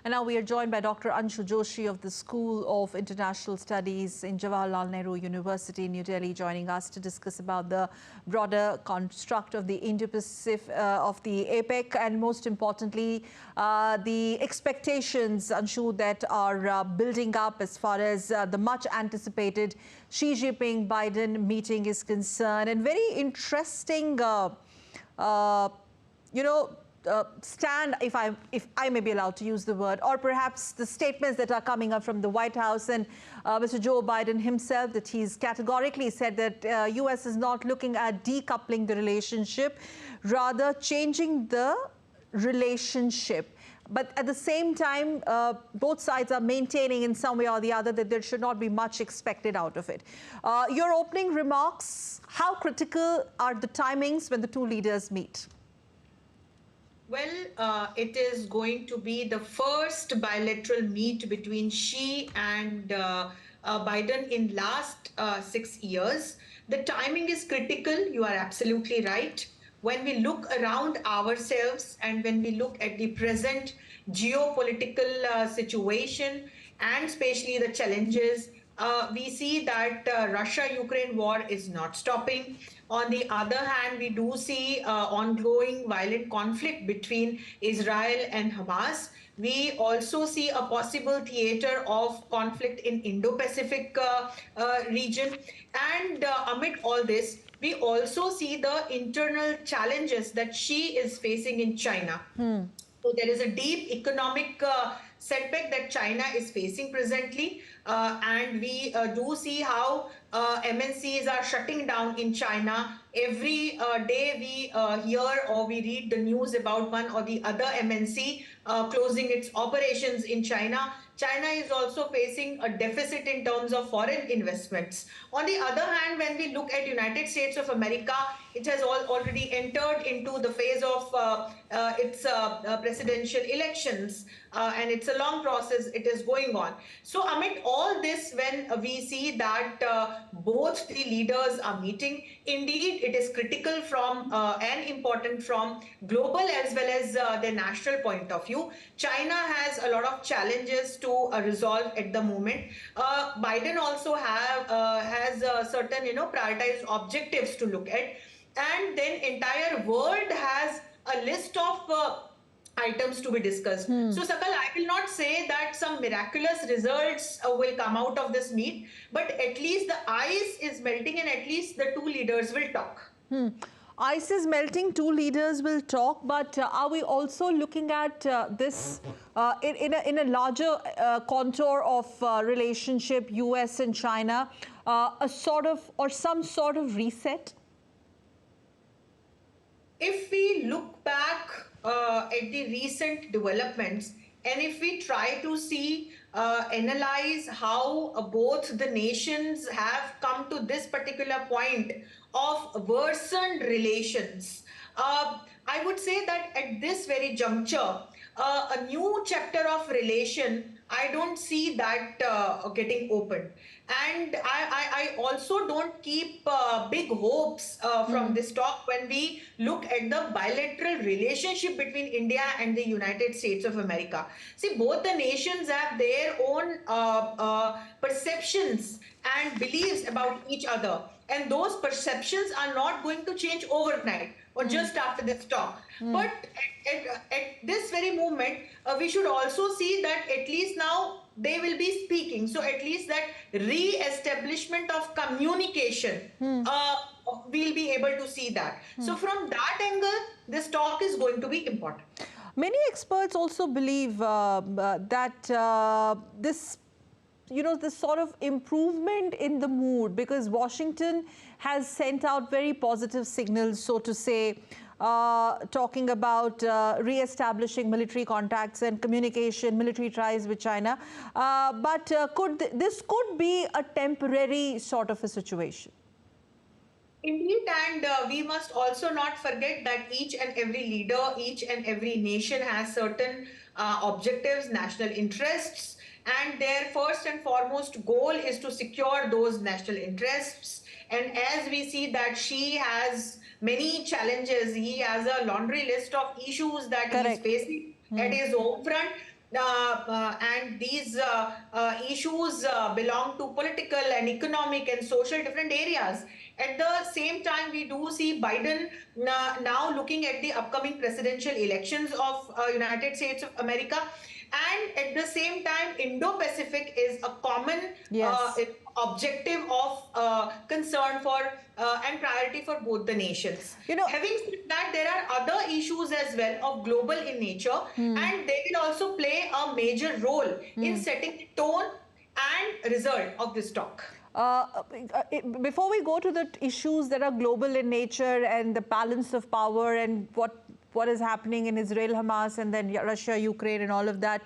And now we are joined by Dr. Anshu Joshi of the School of International Studies in Jawaharlal Nehru University in New Delhi, joining us to discuss about the broader construct of the Indo-Pacific, of the APEC, and most importantly, the expectations, Anshu, that are building up as far as the much anticipated Xi Jinping-Biden meeting is concerned. And very interesting, stand, if I may be allowed to use the word, or perhaps the statements that are coming up from the White House and Mr. Joe Biden himself, that he's categorically said that U.S. is not looking at decoupling the relationship, rather changing the relationship. But at the same time, both sides are maintaining in some way or the other that there should not be much expected out of it. Your opening remarks, how critical are the timings when the two leaders meet? Well, it is going to be the first bilateral meet between Xi and Biden in last 6 years. The timing is critical. You are absolutely right. When we look around ourselves and when we look at the present geopolitical situation and especially the challenges, we see that Russia-Ukraine war is not stopping. On the other hand, we do see ongoing violent conflict between Israel and Hamas. We also see a possible theater of conflict in Indo-Pacific region. And amid all this, we also see the internal challenges that Xi is facing in China. So there is a deep economic setback that China is facing presently. And we do see how MNCs are shutting down in China. Every day we hear or we read the news about one or the other MNC closing its operations in China. China is also facing a deficit in terms of foreign investments. On the other hand, when we look at United States of America, it has already entered into the phase of its presidential elections, and it's a long process. It is going on. So amid all this, when we see that both the leaders are meeting, indeed it is critical from and important from global as well as the national point of view. China has a lot of challenges to resolve at the moment. Biden also has certain prioritized objectives to look at, and then entire world has a list of items to be discussed. So Sakal, I will not say that some miraculous results will come out of this meet, but at least the ice is melting and at least the two leaders will talk. Ice is melting, two leaders will talk, but are we also looking at this in a larger contour of relationship, US and China, a sort of, or some sort of reset? If we look back at the recent developments, and if we try to see, analyze how both the nations have come to this particular point of worsened relations, I would say that at this very juncture, a new chapter of relation, I don't see that getting opened. And I also don't keep big hopes from this talk when we look at the bilateral relationship between India and the United States of America. See, both the nations have their own perceptions and beliefs about each other. And those perceptions are not going to change overnight or just after this talk. But at this very moment, we should also see that at least now they will be speaking. So at least that re-establishment of communication, we'll be able to see that. So from that angle, this talk is going to be important. Many experts also believe that this sort of improvement in the mood, because Washington has sent out very positive signals, so to say, talking about re-establishing military contacts and communication, military ties with China. But this could be a temporary sort of a situation. Indeed, and we must also not forget that each and every leader, each and every nation has certain objectives, national interests, and their first and foremost goal is to secure those national interests. And as we see that Xi has many challenges, he has a laundry list of issues that he is facing at his home front. and these issues belong to political and economic and social different areas. At the same time, we do see Biden now looking at the upcoming presidential elections of United States of America. And at the same time, Indo-Pacific is a common objective of concern for and priority for both the nations. Having said that, there are other issues as well of global in nature, and they will also play a major role in setting the tone and result of this talk. Before we go to the issues that are global in nature and the balance of power and what is happening in Israel, Hamas, and then Russia, Ukraine, and all of that.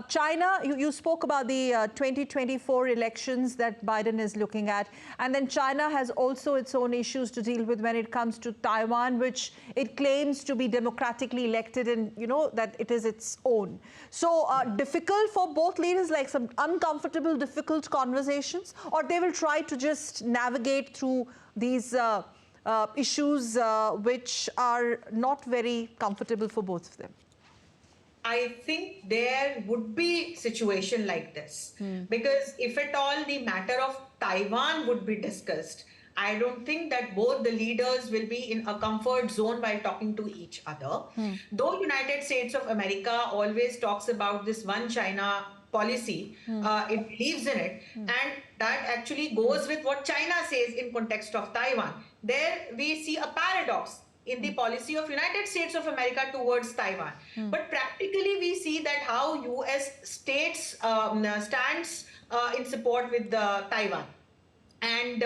China, you spoke about the 2024 elections that Biden is looking at. And then China has also its own issues to deal with when it comes to Taiwan, which it claims to be democratically elected and, that it is its own. So difficult for both leaders, like some uncomfortable, difficult conversations, or they will try to just navigate through these issues which are not very comfortable for both of them? I think there would be situation like this because if at all the matter of Taiwan would be discussed, I don't think that both the leaders will be in a comfort zone while talking to each other. Though United States of America always talks about this one China policy, it believes in it, and that actually goes with what China says in context of Taiwan. There we see a paradox in the policy of United States of America towards Taiwan. But practically we see that how US states stands in support with Taiwan. And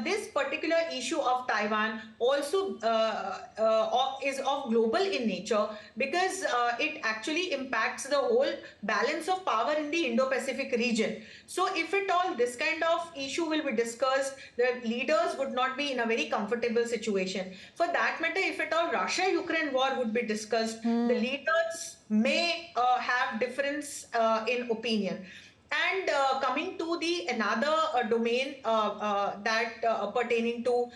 this particular issue of Taiwan also is of global in nature because it actually impacts the whole balance of power in the Indo-Pacific region. So if at all this kind of issue will be discussed, the leaders would not be in a very comfortable situation. For that matter, if at all Russia-Ukraine war would be discussed, the leaders may have difference in opinion. And coming to the another domain that pertaining to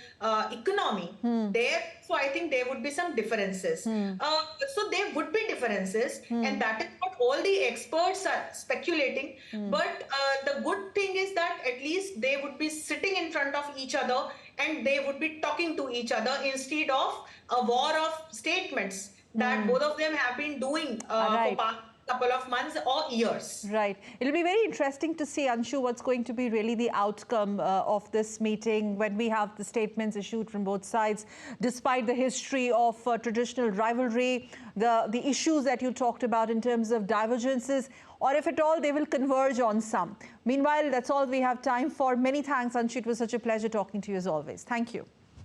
economy, there, so I think there would be some differences. So there would be differences, and that is what all the experts are speculating. But the good thing is that at least they would be sitting in front of each other and they would be talking to each other instead of a war of statements that both of them have been doing for past couple of months or years. Right. It'll be very interesting to see, Anshu, what's going to be really the outcome of this meeting when we have the statements issued from both sides, despite the history of traditional rivalry, the issues that you talked about in terms of divergences, or if at all they will converge on some. Meanwhile, that's all we have time for. Many thanks, Anshu. It was such a pleasure talking to you as always. Thank you.